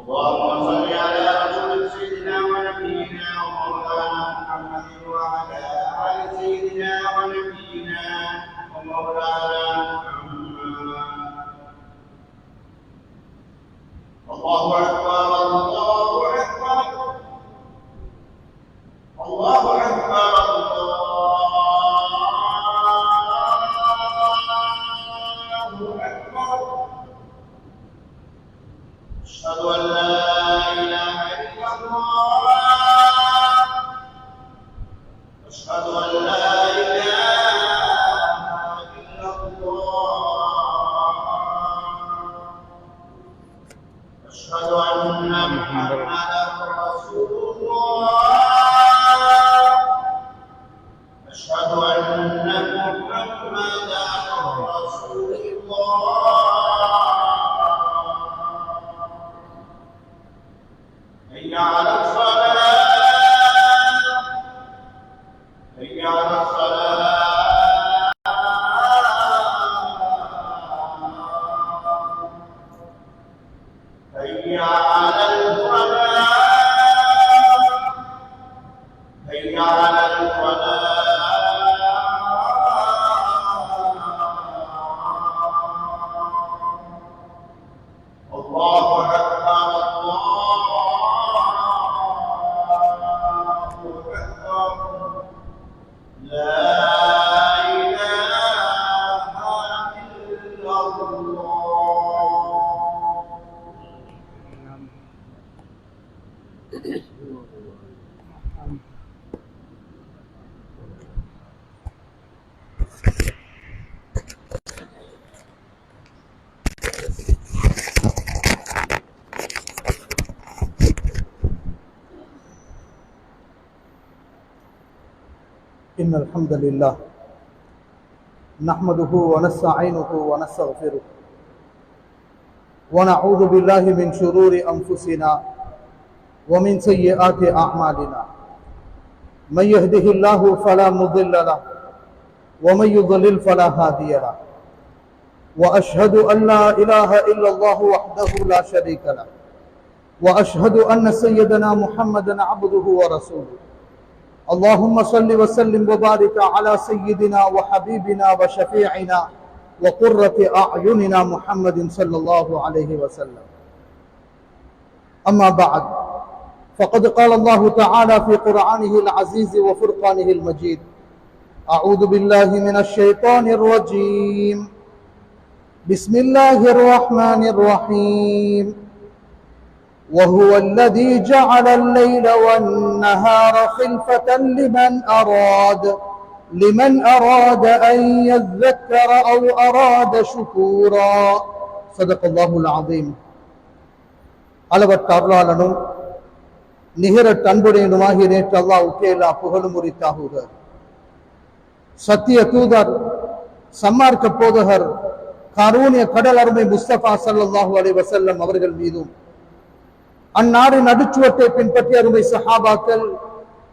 اللهم صل على رسول سيدنا ونبينا ومولانا محمد وعلى آل سيدنا ونبينا ومولانا محمد. الله أكبر الله أكبر الله أكبر أشهد أن لا إله إلا الله أشهد أن لا إله إلا الله أشهد أن محمدا رسول الله أشهد أن محمدا رسول الله. حي على الصلاة حي على الصلاة حي على الفلاح حي على الفلاح. الله أكبر لا إله إلا الله. إن الحمد لله نحمده ونستعينه ونستغفره ونعوذ بالله من شرور أنفسنا ومن سيئات أعمالنا. من يهده الله فلا مضل له ومن يضلل فلا هادي له. وأشهد أن لا إله إلا الله وحده لا شريك له وأشهد أن سيدنا محمدا عبده ورسوله. اللهم صل وسلم وبارك على سيدنا وحبيبنا وشفيعنا وقرة أعيننا محمد صلى الله عليه وسلم. أما بعد، فقد قال الله تعالى في قرآنه العزيز وفرقانه المجيد: أعوذ بالله من الشيطان الرجيم. بسم الله الرحمن الرحيم. وهو الذي جعل الليل والنهار خلفة لمن أراد أن يذكر أو أراد شكورا. صدق الله العظيم. அளவற்ற அருளாளனும் நிகரற்ற அன்புடையனுமாகிய நேற்று அல்லாஹ்வுக்கே எல்லா புகழும் உரித்தாகுக. சத்திய தூதர், சன்மார்க்க போதகர், காரூணிய கடல் அருமை முஸ்தபா ஸல்லல்லாஹு அலைஹி வஸல்லம் அவர்கள் மீதும், அந்நாரின் நடுச்சுவட்டை பின்பற்றி அருமை சஹாபாக்கள்,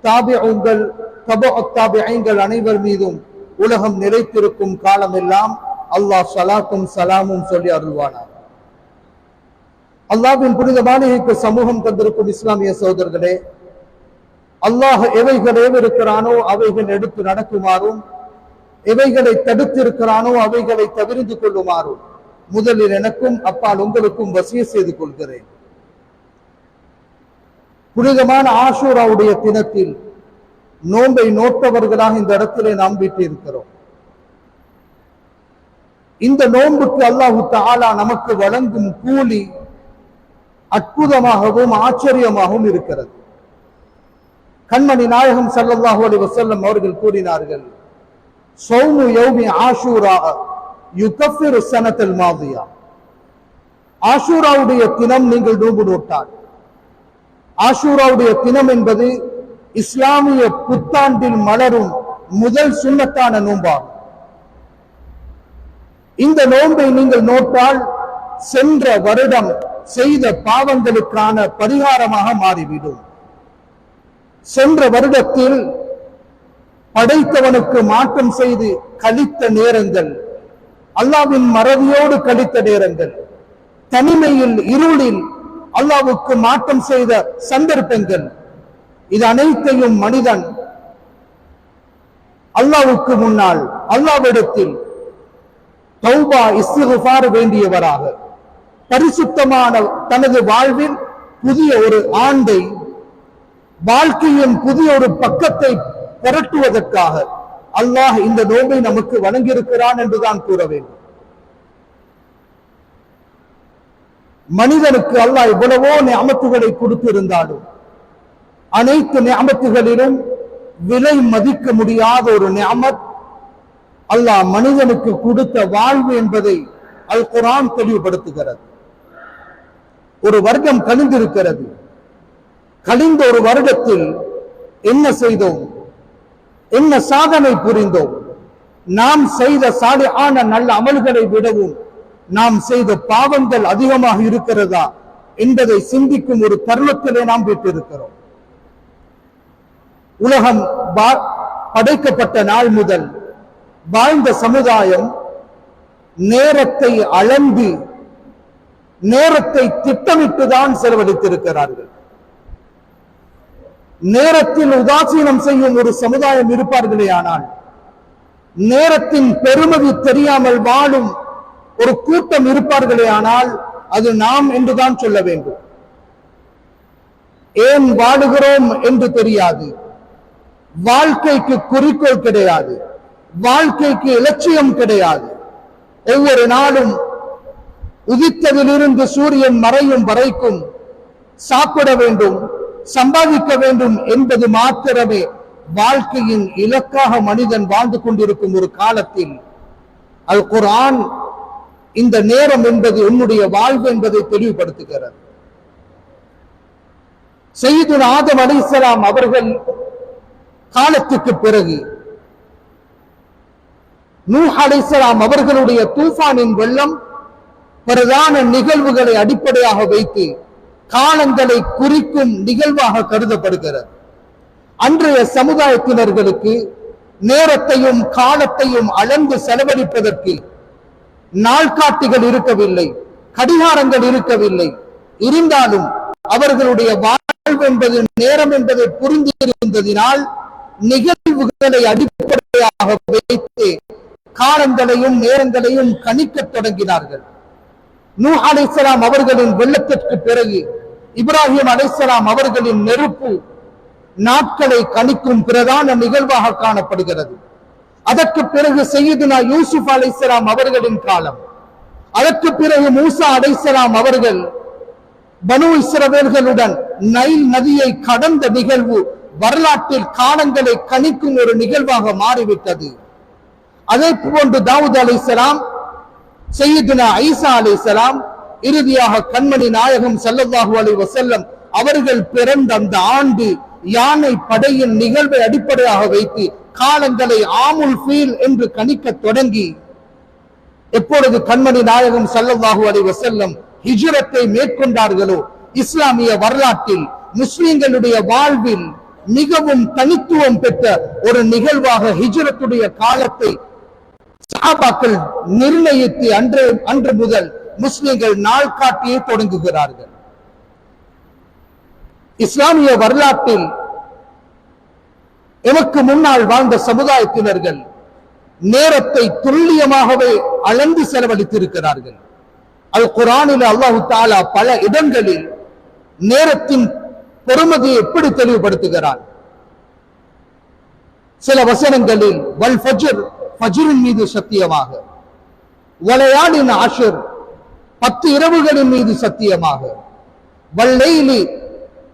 தாபிஊன்கள், தபூஉத் தாபிஈன்கள் அனைவர் மீதும் உலகம் நிலைத்திருக்கும் காலமெல்லாம் அல்லாஹ் ஸலாத்தும் சலாமும் சொல்லி அருள்வானார். அல்லாஹ்வின் புனித மாளிகைக்கு சமூகம் தந்திருக்கும் இஸ்லாமிய சகோதரர்களே, அல்லாஹ் எவைகள் ஏவிருக்கிறானோ அவைகள் எடுத்து நடக்குமாறும், எவைகளை தடுத்திருக்கிறானோ அவைகளை தவிர்த்து கொள்ளுமாறும் முதலில் எனக்கும் அப்பால் உங்களுக்கும் வசிய செய்து கொள்கிறேன். புனிதமான ஆஷூராவுடைய தினத்தில் நோன்பை நோட்டவர்களாக இந்த இடத்திலே நாம் வீட்டிருக்கிறோம். இந்த நோன்புக்கு அல்லாஹு தஆலா நமக்கு வழங்கும் கூலி அற்புதமாகவும் ஆச்சரியமாகவும் இருக்கிறது. கண்மணி நாயகம் ஸல்லல்லாஹு அலைஹி வஸல்லம் அவர்கள் கூறினார்கள்: ஸௌமு யௌமி ஆஷூரா யுகஃபிரு ஸனத்தல் மாதியா. ஆஷூராவுடைய தினம் நீங்கள் நோன்பு நோட்டால், ஆஷூராவுடைய தினம் என்பது இஸ்லாமிய புத்தாண்டில் மலரும் முதல் சுன்னத்தான நோன்பாகும். இந்த நோன்பை நீங்கள் நோட்டால் சென்ற வருடம் செய்த பாவங்களுக்கான பரிகாரமாக மாறிவிடும். சென்ற வருடத்தில் படைத்தவனுக்கு மாற்றம் செய்து கழித்த நேரங்கள், அல்லாஹ்வின் மறதியோடு கழித்த நேரங்கள், தனிமையில் இருளில் அல்லாஹ்வுக்கு மாற்றம் செய்த சந்தர்ப்பங்கள், இது அனைத்தையும் மனிதன் அல்லாஹ்வுக்கு முன்னால் அல்லாஹ்விடத்தில் தௌபா இஸ்திக்ஃபார் வேண்டியவராக பரிசுத்தமான தனது வாழ்வில் புதிய ஒரு ஆண்டை, வாழ்க்கையின் புதிய ஒரு பக்கத்தை புரட்டுவதற்காக அல்லாஹ் இந்த நோன்பை நமக்கு வழங்கியிருக்கிறான் என்றுதான் கூற வேண்டும். மனிதனுக்கு அல்லாஹ் எவ்வளவோ நிஅமத்துகளை கொடுத்திருந்தாலும் அனைத்து நிஅமத்துகளிலும் விலை மதிக்க முடியாத ஒரு நிஅமத் அல்லாஹ் மனிதனுக்கு கொடுத்த வாழ்வு என்பதை அல் குர்ஆன் தெளிவுபடுத்துகிறது. ஒரு வருடம் கழிந்திருக்கிறது. கழிந்த ஒரு வருடத்தில் என்ன செய்தோம், என்ன சாதனை புரிந்தோம்? நாம் செய்த சாலிஹான நல்ல அமல்களை விடவும் நாம் செய்த பாவங்கள் அதிகமாக இருக்கிறதா என்பதை சிந்திக்கும் ஒரு தருணத்திலே நாம் விட்டிருக்கிறோம். உலகம் படைக்கப்பட்ட நாள் முதல் வாழ்ந்த சமுதாயம் நேரத்தை அளந்து, நேரத்தை திட்டமிட்டுதான் செலவழித்திருக்கிறார்கள். நேரத்தில் உதாசீனம் செய்யும் ஒரு சமுதாயம் இருப்பார்களே, ஆனால் நேரத்தின் பெருமதி தெரியாமல் வாழும் ஒரு கூட்டம் இருப்பார்களே, ஆனால் அது நாம் என்றுதான் சொல்ல வேண்டும். ஏன் வாழுகிறோம் என்று தெரியாது, வாழ்க்கைக்கு குறிக்கோள் கிடையாது, வாழ்க்கைக்கு இலட்சியம் கிடையாது. ஒவ்வொரு நாளும் உதித்ததிலிருந்து சூரியன் மறையும் வரைக்கும் சாப்பிட வேண்டும், சம்பாதிக்க வேண்டும் என்பது மாத்திரமே வாழ்க்கையின் இலக்காக மனிதன் வாழ்ந்து கொண்டிருக்கும் ஒரு காலத்தில் அல் குர்ஆன் இந்த நேரம் என்பது உன்னுடைய வாழ்வு என்பதை தெளிவுபடுத்துகிறது. சய்யிதுனா ஆதம் அலைஹிஸ்ஸலாம் அவர்கள் காலத்துக்கு பிறகு நூஹ் அலைஹிஸ்ஸலாம் அவர்களுடைய தூஃபானின் வெள்ளம் பிரதான நிகழ்வுகளை அடிப்படையாக வைத்து காலங்களை குறிக்கும் நிகழ்வாக கருதப்படுகிறது. அன்றைய சமுதாயத்தினர்களுக்கு நேரத்தையும் காலத்தையும் அளந்து செலவழிப்பதற்கு நாள்காட்டிகள் இருக்கவில்லை, கடிகாரங்கள் இருக்கவில்லை. இருந்தாலும் அவர்களுடைய வாழ்வு என்பது நேரம் என்பதை புரிந்திருந்ததினால் நிகழ்வுகளை அடிப்படையாக வைத்து காலங்களையும் நேரங்களையும் கணிக்கத் தொடங்கினார்கள். நூஹ் அலைஹிஸ்ஸலாம் அவர்களின் வெள்ளத்திற்கு பிறகு இப்ராஹிம் அலைஹிஸ்ஸலாம் அவர்களின் நெருப்பு நாட்களை கணிக்கும் பிரதான நிகழ்வாக காணப்படுகிறது. அதற்கு பிறகு சய்யிதுனா யூசுப் அலைஹிஸ்ஸலாம் அவர்களின் காலம், அதற்கு பிறகு மூசா அலைஹிஸ்ஸலாம் அவர்கள் பனு இஸ்ரவேல்களுடன் நைல் நதியை கடந்த நிகழ்வு வரலாற்றில் காலங்களை கணிக்கும் ஒரு நிகழ்வாக மாறிவிட்டது. அதே போன்று தாவூத் அலைஹிஸ்ஸலாம், சய்யிதுனா ஈசா அலைஹிஸ்ஸலாம், இறுதியாக கண்மணி நாயகம் ஸல்லல்லாஹு அலைஹி வஸல்லம் அவர்கள் பிறந்த அந்த ஆண்டு யானை படையின் நிகழ்வை அடிப்படையாக வைத்து காலங்களை ஆமுல் ஃபீல் என்று கணிக்க தொடங்கி எப்பொழுது கண்மணி நாயகம் ஸல்லல்லாஹு அலைஹி வஸல்லம் ஹிஜ்ரத்தை மேற்கொண்டார்களோ, இஸ்லாமிய வரலாற்றில் முஸ்லிம்களுடைய வாழ்வில் மிகவும் தனித்துவம் பெற்ற ஒரு நிகழ்வாக ஹிஜ்ரத்துடைய காலத்தை சஹாபாக்கள் நிர்ணயித்து அன்று முதல் முஸ்லிம்கள் நாள் காட்டியே தொடங்குகிறார்கள். இஸ்லாமிய வரலாற்றில் எமக்கு முன்னால் வாழ்ந்த சமுதாயத்தினர்கள் நேரத்தை துல்லியமாகவே அளந்து செலவழித்திருக்கிறார்கள். அல் குர்ஆனில் அல்லாஹு தஆலா பல இடங்களில் நேரத்தின் பெருமதியை எப்படி தெளிவுபடுத்துகிறார். சில வசனங்களில் வல் ஃபஜ்ர், ஃபஜ்ரின் மீது சத்தியமாக, வலயாலின் அஷ்ர், 10 இரவுகளின் மீது சத்தியமாக, வல்லைலி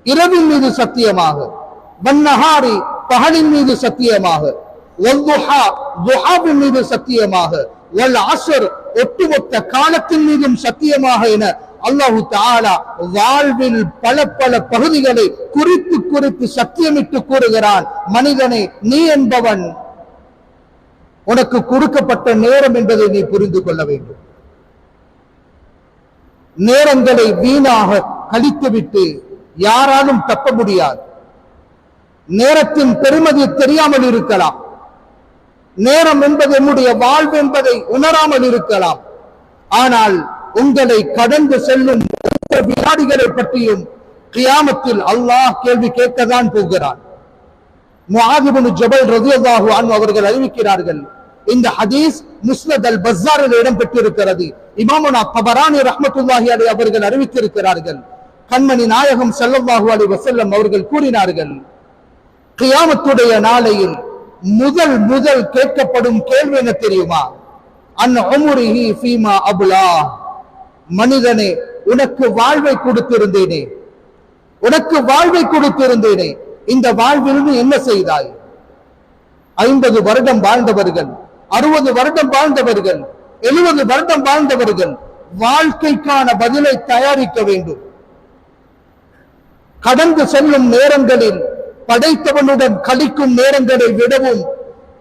இரவின் மீது சத்தியமாக, வன்னஹாரி பகலின் மீது சத்தியமாக, வல்துஹா துஹாவின் மீது சத்தியமாக, வல் அஸ்ர் ஒட்டுமொத்த காலத்தின் மீதும் சத்தியமாக என அல்லாஹு தஆலா வாழ்வில் பல பல பகுதிகளை குறித்து குறித்து சத்தியமிட்டு கூறுகிறான். மனிதனே, நீ என்பவன் உனக்கு கொடுக்கப்பட்ட நேரம் என்பதை நீ புரிந்து கொள்ள வேண்டும். நேரங்களை வீணாக கழித்துவிட்டு யாராலும் தப்ப முடியாது. நேரத்தின் பெருமதி தெரியாமல் இருக்கலாம், நேரம் என்பது என்னுடைய வாழ்வு என்பதை உணராமல் இருக்கலாம். ஆனால் உங்களை கடந்து செல்லும் வினாடிகளை பற்றியும் கியாமத்தில் அல்லாஹ் கேள்வி கேட்கத்தான் போகிறான். முஆத் இப்னு ஜபல் ரலியல்லாஹு அன்ஹு அவர்கள் அறிவிக்கிறார்கள், இந்த ஹதீஸ் முஸ்னத் அல் பஸாரில் இடம் பெற்றிருக்கிறது. இமாமுனா தபரானி ரஹ்மத்துல்லாஹி அலைஹி அவர்கள் அறிவித்திருக்கிறார்கள். கண்மணி நாயகம் ஸல்லல்லாஹு அலைஹி வஸல்லம் அவர்கள் கூறினார்கள், கியாமத்துடைய நாளையில் முதல் கேட்கப்படும் கேள்வி என்ன தெரியுமா? அன் உம்ரிஹி ஃபீமா அப்லா, மனிதனே உனக்கு வாழ்வை கொடுத்திருந்தேனே, உனக்கு வாழ்வை கொடுத்திருந்தேனே, இந்த வாழ்வில் என்ன செய்தாய்? 50 வருடம் வாழ்ந்தவர்கள், 60 வருடம் வாழ்ந்தவர்கள், 70 வருடம் வாழ்ந்தவர்கள் வாழ்க்கைக்கான பதிலை தயாரிக்க வேண்டும். கடந்து செல்லும் நேரங்களில் படைத்தவனுடன் கழிக்கும் நேரங்களை விடவும்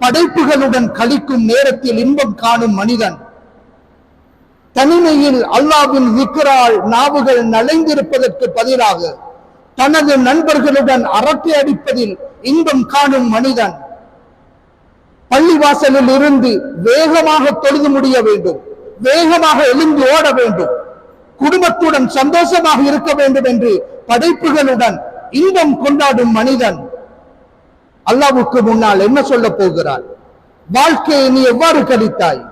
படைப்புகளுடன் கழிக்கும் நேரத்தில் இன்பம் காணும் மனிதன் தனிமையில் அல்லாஹ்வின் விக்ரால் நாவுகள் நலைந்திருப்பதற்கு பதிலாக தனது நண்பர்களுடன் அரட்டை அடிப்பதில் இன்பம் காணும் மனிதன் பள்ளிவாசலில் இருந்து வேகமாக தொழுது முடிய வேண்டும், வேகமாக எழுந்து ஓட வேண்டும், குடும்பத்துடன் சந்தோஷமாக இருக்க வேண்டும் என்று படைப்புகளுடன் இன்பம் கொண்டாடும் மனிதன் அல்லாஹ்வுக்கு முன்னால் என்ன சொல்ல போகிறார்? வாழ்க்கையை நீ எவ்வாறு கழித்தாய்?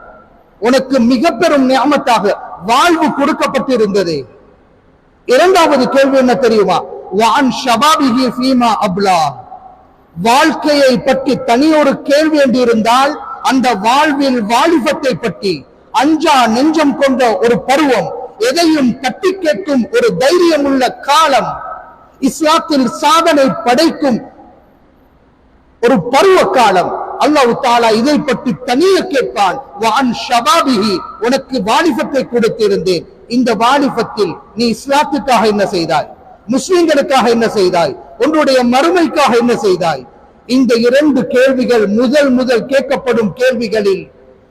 உனக்கு மிக பெரும் நியமத்தாக வாழ்வு கொடுக்கப்பட்டிருந்தது. இரண்டாவது கேள்வி என்ன தெரியுமா? வான் ஷபாபிஹி ஃபீமா அப்லா, வாழ்க்கையை பற்றி தனியொரு கேள்வி என்றிருந்தால் அந்த வாழ்வில் வாலிபத்தை பற்றி அஞ்சா நெஞ்சம் கொண்ட ஒரு பருவம், எதையும் தட்டி கேட்கும் ஒரு தைரியம் உள்ள காலம், இஸ்லாத்தில் சாதனை படைக்கும் ஒரு பருவ காலம். அல்லாஹ் தஆலா இதை பற்றி தனியே கேட்பான். வான் ஷபாபிஹி, உனக்கு வாலிபத்தை கொடுத்திருந்தேன், இந்த வாலிபத்தில் நீ இஸ்லாத்துக்காக என்ன செய்தாய்? முஸ்லிம்களுக்காக என்ன செய்தாய்? உன்னுடைய மறுமைக்காக என்ன செய்தாய்? இந்த இரண்டு கேள்விகள் முதல் கேட்கப்படும் கேள்விகளில்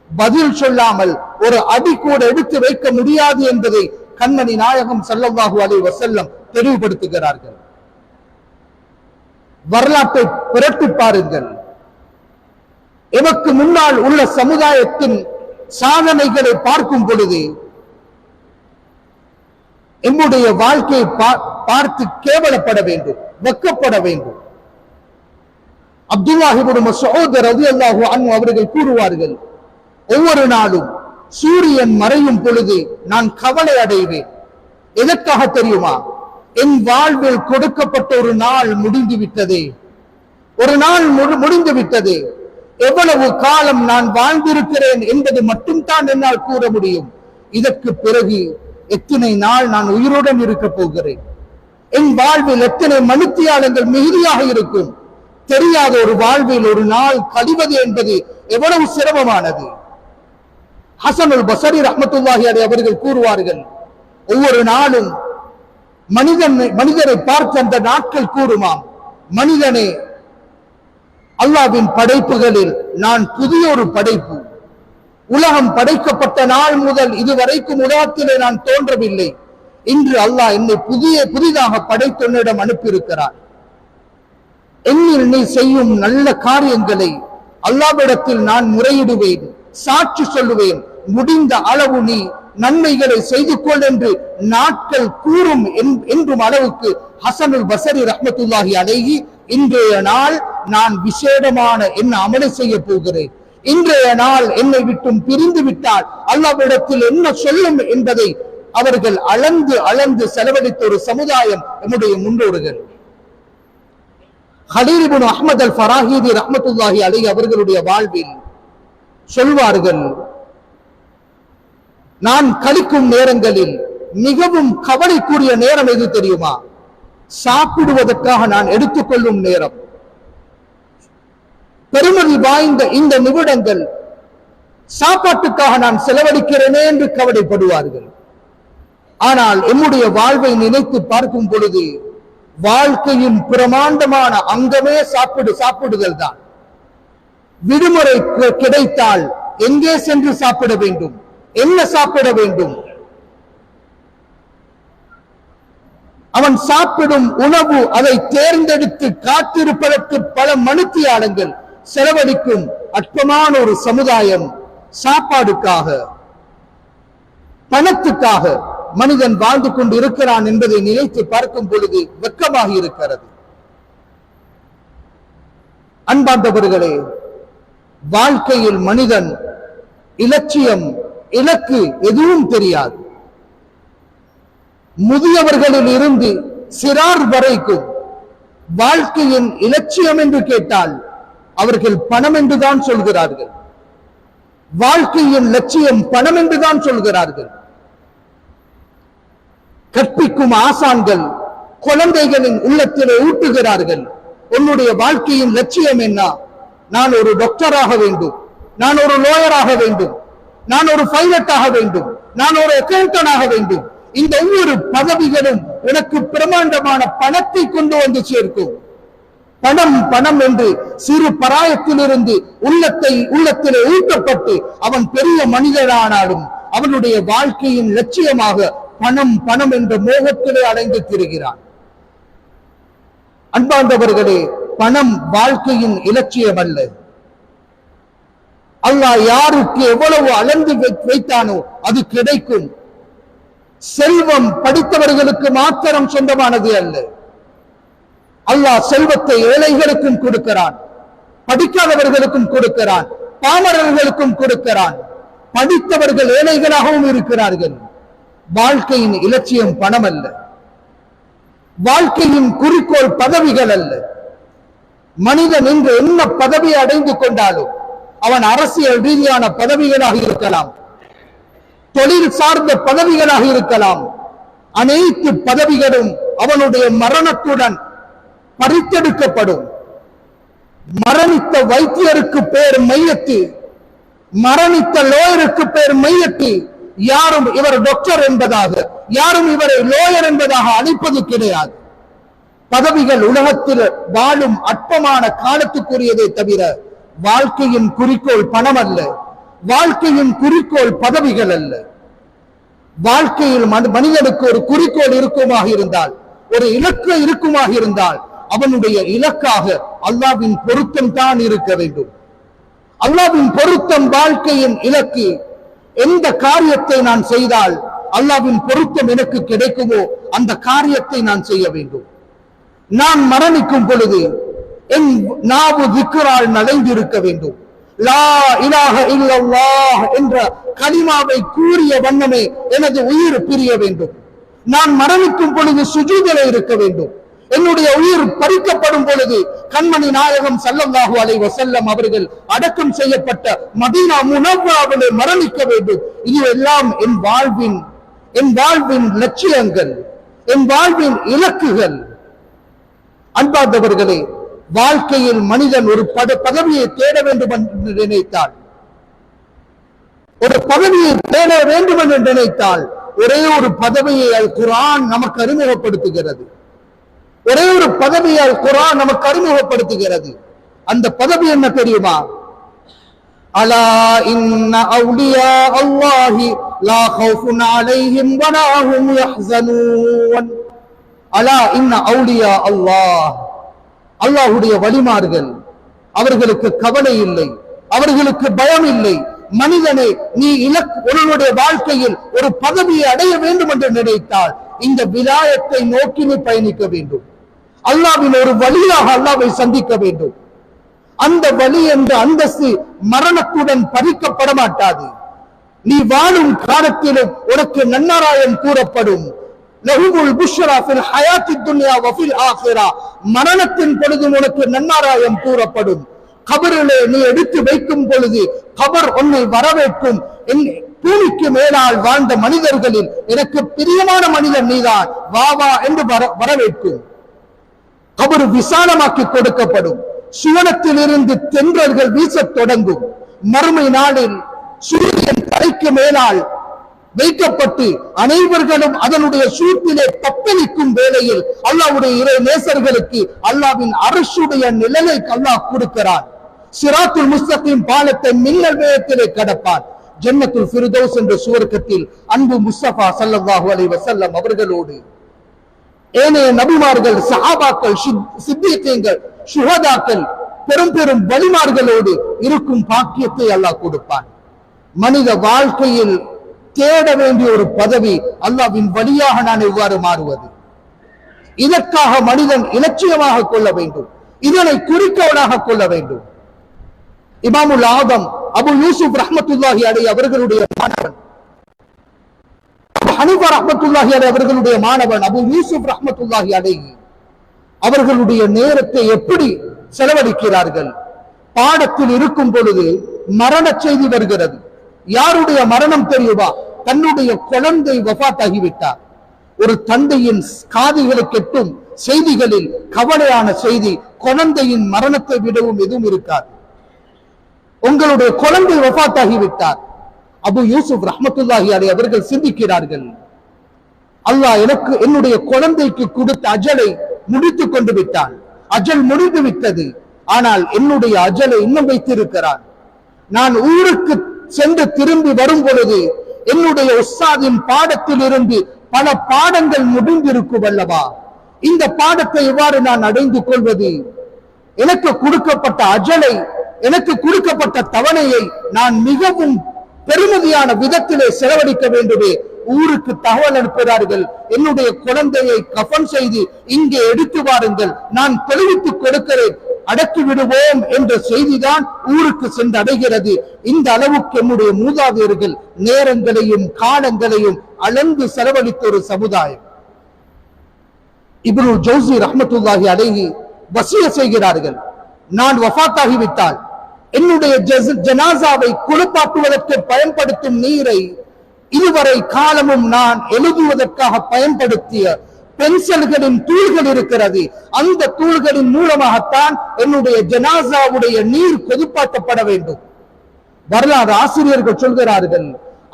பதில் சொல்லாமல் ஒரு அடி கூட எடுத்து வைக்க முடியாது என்பதை கண்மணி நாயகம் ஸல்லல்லாஹு அலைஹி வஸல்லம் தெளிவுபடுத்துகிறார்கள். வரலாற்றை புரட்டி பாருங்கள். எமக்கு முன்னால் உள்ள சமுதாயத்தின் சாதனைகளை பார்க்கும் பொழுது எம்முடைய வாழ்க்கையை பார்த்து கேவலப்பட வேண்டும், வெட்கப்பட வேண்டும். அப்துல்லாஹ் இப்னு மஸ்ஊத் ரலியல்லாஹு அன்ஹு அவர்கள் கூறுவார்கள், ஒவ்வொரு நாளும் சூரியன் மறையும் பொழுது நான் கவலை அடைவேன். எதற்காக தெரியுமா? என் வாழ்வில் கொடுக்கப்பட்ட ஒரு நாள் முடிந்து விட்டதே, ஒரு நாள் முடிந்து விட்டது. எவ்வளவு காலம் நான் வாழ்ந்திருக்கிறேன் என்பது மட்டும் தான் என்னால் கூற முடியும். இதற்கு பிறகு எத்தனை நாள் நான் உயிருடன் இருக்க போகிறேன், என் வாழ்வில் எத்தனை மணித்தியாலங்கள் மிகுதியாக இருக்கும் தெரியாத ஒரு வாழ்வில் ஒரு நாள் கழிவது என்பது எவ்வளவு சிரமமானது. ஹசனுல் பஸரி ரஹ்மத்துல்லாஹி அலைஹி அவர்கள் கூறுவார்கள், ஒவ்வொரு நாளும் மனிதரை பார்த்து அந்த நாட்கள் கூறுமாம், மனிதனே அல்லாஹ்வின் படைப்புகளில் நான் புதிய ஒரு படைப்பு. உலகம் படைக்கப்பட்ட நாள் முதல் இதுவரைக்கும் உலகத்திலே நான் தோன்றவில்லை. இன்று அல்லாஹ் என்னை புதிதாக படைத்து என்னிடம் அனுப்பியிருக்கிறார். என்னில் நீ செய்யும் நல்ல காரியங்களை அல்லாஹ்விடத்தில் நான் முறையிடுவேன், சாட்சி சொல்லுவேன். முடிந்த அளவு நீ நன்மைகளை செய்து கொள் என்று நாட்கள் கூறும் என்றும் அளவுக்கு ஹசனுல் பஸரி ரஹ்மத்துல்லாஹி அலைஹி இன்றைய நாள் நான் விசேடமான என்ன அமலை செய்ய போகிறேன், இன்றைய நாள் என்னை விட்டும் பிரிந்து விட்டால் அல்லாஹ்விடத்தில் என்ன சொல்லும் என்பதை அவர்கள் அளந்து செலவழித்த ஒரு சமுதாயம் நம்முடைய முன்னோர்கள். ஹலீல் இப்னு அஹ்மத் அல் ஃபராஹிதி ரஹ்மத்துல்லாஹி அலைஹி அவர்களுடைய வாழ்வில் சொல்வார்கள், நான் கழிக்கும் நேரங்களில் மிகவும் கவலைக்குரிய நேரம் எது தெரியுமா? சாப்பிடுவதற்காக நான் எடுத்துக்கொள்ளும் நேரம். பெருமதி வாய்ந்த இந்த நிமிடங்கள் சாப்பாட்டுக்காக நான் செலவழிக்கிறேனே என்று கவலைப்படுவார்கள். ஆனால் என்னுடைய வாழ்வை நினைத்து பார்க்கும் பொழுது வாழ்க்கையின் பிரமாண்டமான அங்கமே சாப்பிடுதல் தான். விடுமுறை கிடைத்தால் எங்கே சென்று சாப்பிட வேண்டும், என்ன சாப்பிட வேண்டும்? அவன் சாப்பிடும் உணவு அதை தேர்ந்தெடுத்து காத்திருப்பதற்கு பல மணித்தியாலங்கள் செலவழிக்கும் அற்பமான ஒரு சமுதாயம் சாப்பாடுக்காக, பணத்துக்காக மனிதன் வாழ்ந்து கொண்டு இருக்கிறான் என்பதை நினைத்து பார்க்கும் பொழுது வெட்கமாக இருக்கிறது. அன்பார்ந்தவர்களே, வாழ்க்கையில் மனிதன் இலட்சியம் இலக்கு எதுவும் தெரியாது. முதியவர்களில் இருந்து சிறார் வரைக்கும் வாழ்க்கையின் இலட்சியம் என்று கேட்டால் அவர்கள் பணம் என்றுதான் சொல்கிறார்கள். வாழ்க்கையின் லட்சியம் பணம் என்றுதான் சொல்கிறார்கள். கற்பிக்கும் ஆசான்கள் குழந்தைகளின் உள்ளத்திலே ஊட்டுகிறார்கள், உன்னுடைய வாழ்க்கையின் லட்சியம் என்ன? நான் ஒரு டாக்டராக வேண்டும், நான் ஒரு லாயராக வேண்டும், நான் ஒரு பைலட்டாக வேண்டும், நான் ஒரு அக்கவுண்டன்டாக வேண்டும். இந்த ஒவ்வொரு பதவிகளும் உனக்கு பிரமாண்டமான பணத்தை கொண்டு வந்து சேர்க்கும். பணம் பணம் என்று சிறு பராயத்திலிருந்து உள்ளத்திலே ஊட்டப்பட்டு அவன் பெரிய மனிதனானாலும் அவனுடைய வாழ்க்கையின் லட்சியமாக பணம் பணம் என்ற மோகத்திலே அடைந்து திரிகிறான். அன்பார்ந்தவர்களே, பணம் வாழ்க்கையின் இலட்சியம் அல்ல. அல்லாஹ் யாருக்கு எவ்வளவு அளந்து வைத்தானோ அது கிடைக்கும். செல்வம் படித்தவர்களுக்கு மாத்திரம் சொந்தமானது அல்ல. அல்லாஹ் செல்வத்தை ஏழைகளுக்கும் கொடுக்கிறான், படிக்காதவர்களுக்கும் கொடுக்கிறான், பாமரர்களுக்கும் கொடுக்கிறான். படித்தவர்கள் ஏழைகளாகவும் இருக்கிறார்கள். வாழ்க்கையின் இலட்சியம் பணம் அல்ல. வாழ்க்கையின் குறிக்கோள் பதவிகள் அல்ல. மனிதன் இன்று என்ன பதவியை அடைந்து கொண்டாலும் அவன் அரசியல் ரீதியான பதவிகளாக இருக்கலாம், தொழில் சார்ந்த பதவிகளாக இருக்கலாம், அனைத்து பதவிகளும் அவனுடைய மரணத்துடன் பறித்தெடுக்கப்படும். மரணித்த வைத்தியருக்கு பேர் மையத்து, மரணித்த லோயருக்கு பேர் மையத்து. யாரும் இவர் டாக்டர் என்பதாக, யாரும் இவரை லோயர் என்பதாக அழைப்பது கிடையாது. பதவிகள் உலகத்தில் வாழும் அற்பமான காலத்துக்குரியதை தவிர வாழ்க்கையின் குறிக்கோள் பணம் அல்ல, வாழ்க்கையின் குறிக்கோள் பதவிகள் அல்ல. வாழ்க்கையில் மனிதனுக்கு ஒரு குறிக்கோள் இருக்குமாக இருந்தால், ஒரு இலக்கு இருக்குமாக இருந்தால், அவனுடைய இலக்காக அல்லாஹ்வின் பொருத்தம் தான் இருக்க வேண்டும். அல்லாஹ்வின் பொருத்தம் வாழ்க்கையின் இலக்கு. எந்த காரியத்தை நான் செய்தால் அல்லாஹ்வின் பொருத்தம் எனக்கு கிடைக்குமோ அந்த காரியத்தை நான் செய்ய வேண்டும். நான் மரணிக்கும் பொழுது என் நாவு திக்ரால் நனைந்திருக்க வேண்டும். லா இலாஹ இல்லல்லாஹ் என்ற கலிமாவை கூறிய வண்ணமே எனது உயிர் பிரிய வேண்டும். நான் மரணிக்கும் பொழுது சுஜூதிலே இருக்க வேண்டும். என்னுடைய உயிர் பறிக்கப்படும் பொழுது கண்மணி நாயகம் ஸல்லல்லாஹு அலைஹி வஸல்லம் அவர்கள் அடக்கம் செய்யப்பட்ட மதீனா முனவ்வராவிலே மரணிக்க வேண்டும். இது எல்லாம் என் வாழ்வின் லட்சியங்கள், என் வாழ்வின் இலக்குகள். அன்பார்ந்தவர்களே, வாழ்க்கையில் மனிதன் ஒரு பதவியை தேட வேண்டும் என்று நினைத்தால், ஒரு பதவியை தேட வேண்டும் என்று நினைத்தால் ஒரே ஒரு பதவியை அல் குர்ஆன் நமக்கு அறிமுகப்படுத்துகிறது. ஒரே ஒரு பதவியை அல் குர்ஆன் நமக்கு அறிமுகப்படுத்துகிறது. அந்த பதவி என்ன தெரியுமா? அலா இன்ன அவுலியா அல்லாஹி லா கௌஃபுன் அலைஹிம் வலா ஹும் யஹ்ஸனூன். அலா இன்ன அவுலியா அல்லாஹ், அல்லாஹ்வுடைய வலிமார்கள், அவர்களுக்கு கவலை இல்லை, அவர்களுக்கு பயம் இல்லை. மனிதனே, நீ உன்னுடைய வாழ்க்கையில் ஒரு பதவியை அடைய வேண்டும் என்று நினைத்தால் இந்த விலாயத்தை நோக்கி நீ பயணிக்க வேண்டும். அல்லாஹ்வின் ஒரு வழியாக அல்லாஹ்வை சந்திக்க வேண்டும். அந்த வழி என்ற அந்தஸ்து மரணத்துடன் பறிக்கப்பட மாட்டாது. நீ வாழும் காலத்திலும் உனக்கு நன்னராயம் கூறப்படும். லஹுமுல் புஷ்ரா ஃபில் ஹயாத்தித் துன்யா வ ஃபில் ஆখিরা. மரணத்தின் பொழுது உனக்கு நன்னராயம் கூறப்படும். கபரிலே நீ எடுத்து வைக்கும் பொழுது கபர் உன்னை வரவேற்கும். பூமிக்கு மேலால் வாழ்ந்த மனிதர்களில் எனக்கு பிரியமான மனிதன் நீதான், வா வா என்று வரவேற்கும். கபர் விசாலமாக்கி கொடுக்கப்படும். சுவனத்தில் இருந்து தென்றல்கள் வீசத் தொடங்கும். மறுமை நாளில் சூரியன் தலைக்கு மேலால் வைக்கப்பட்டு அனைவர்களும் அதனுடைய சூட்டிலே தத்தளிக்கும் வேளையில் அல்லாஹ்வுடைய இறை நேசர்களுக்கு அல்லாஹ்வின் அர்ஷுடைய நிழலை அல்லாஹ் கொடுக்கிறான். சிராத்துல் முஸ்தகீம் பாலத்தை மின்னல் வேகத்திலே கடப்பான். ஜன்னத்துல் ஃபிர்தௌஸ் என்ற சுவர்க்கத்தில் அன்பு முஸ்தபா ஸல்லல்லாஹு அலைஹி வஸல்லம் அவர்களோடு ஏனைய நபிமார்கள், சஹாபாக்கள், சித்தீகீன்கள், ஷுஹதாக்கள், பெரும் பெரும் வலிமார்களோடு இருக்கும் பாக்கியத்தை அல்லாஹ் கொடுப்பான். மனித வாழ்க்கையில் தேட வேண்டிய ஒரு பதவி. அல்லாஹ்வின் வழியாக நான் எவ்வாறு மாறுவது? இதற்காக மனிதன் இலட்சியமாக கொள்ள வேண்டும், இதனை குறிக்கோளாக கொள்ள வேண்டும். இமாமுல் ஆதம் அபு யூசுப் ரஹ்மத்துல்லாஹி அலைஹி அவர்களுடைய மாணவன், ஹனீஃபா ரஹ்மத்துல்லாஹி அலைஹி அவர்களுடைய மாணவன் அபு யூசுப் ரஹ்மத்துல்லாஹி அலைஹி அவர்களுடைய நேரத்தை எப்படி செலவழிக்கிறார்கள்? பாடத்தில் இருக்கும் பொழுது மரண செய்தி வருகிறது. யாருடைய மரணம் தெரியுமா? தன்னுடைய குழந்தை வஃபாத் ஆகிவிட்டார். ஒரு தந்தையின் காதுகளுக்கு எட்டும் செய்திகளில் கவலையான செய்தி, குழந்தையின் மரணத்தை விடவும் எதுவும் இருக்காது. உங்களுடைய குழந்தை வஃபாத் ஆகிவிட்டார். அபு யூசுப் ரஹ்மத்துல்லாஹி அலைஹி அவர்கள் சிந்திக்கிறார்கள், அல்லாஹ் எனக்கு என்னுடைய குழந்தைக்கு கொடுத்த அஜலை முடித்துக் கொண்டு விட்டான். அஜல் முடிந்து விட்டது, ஆனால் என்னுடைய அஜலை இன்னும் வைத்திருக்கிறான். நான் ஊருக்கு சென்று திரும்பி வரும் பொழுது என்னுடைய உஸ்தாதின் பாடத்தில் இருந்து பல பாடங்கள் முடிந்திருக்கும் அல்லவா? இந்த பாடத்தை எவ்வாறு நான் அடைந்து கொள்வது? எனக்கு கொடுக்கப்பட்ட அஜலை, எனக்கு கொடுக்கப்பட்ட தவணையை நான் மிகவும் பெருமதியான விதத்திலே செலவழிக்க வேண்டுமே. ஊருக்கு தகவல் அனுப்புகிறார்கள், என்னுடைய குழந்தையை கஃன் செய்து இங்கே எடுத்து வாருங்கள், நான் தெரிவித்துக் கொடுக்கிறேன், அடக்கி விடுவோம் என்ற செய்திதான் ஊருக்கு சென்று அடைகிறது. இந்த அளவுக்கு என்னுடைய மூதாதையர்கள் நேரங்களையும் காலங்களையும் அளந்து செலவழித்த ஒரு சமுதாயம். இப்னுல் ஜௌசி ரஹ்மத்துல்லாஹி அலைஹி வசிய செய்கிறார்கள், நான் வஃபாத்தாகிவிட்டால் என்னுடைய ஜனாசாவை குளிப்பாட்டுவதற்கு பயன்படுத்தும் நீரை இதுவரை காலமும் நான் எழுதுவதற்காக பயன்படுத்திய பென்சில்களின் தூள்கள் இருக்கிறது, அந்த தூள்களின் மூலமாகத்தான் என்னுடைய ஜனாசாவுடைய நீர் கொதிப்பாட்டப்பட வேண்டும். வரலாறு ஆசிரியர்கள் சொல்கிறார்கள்,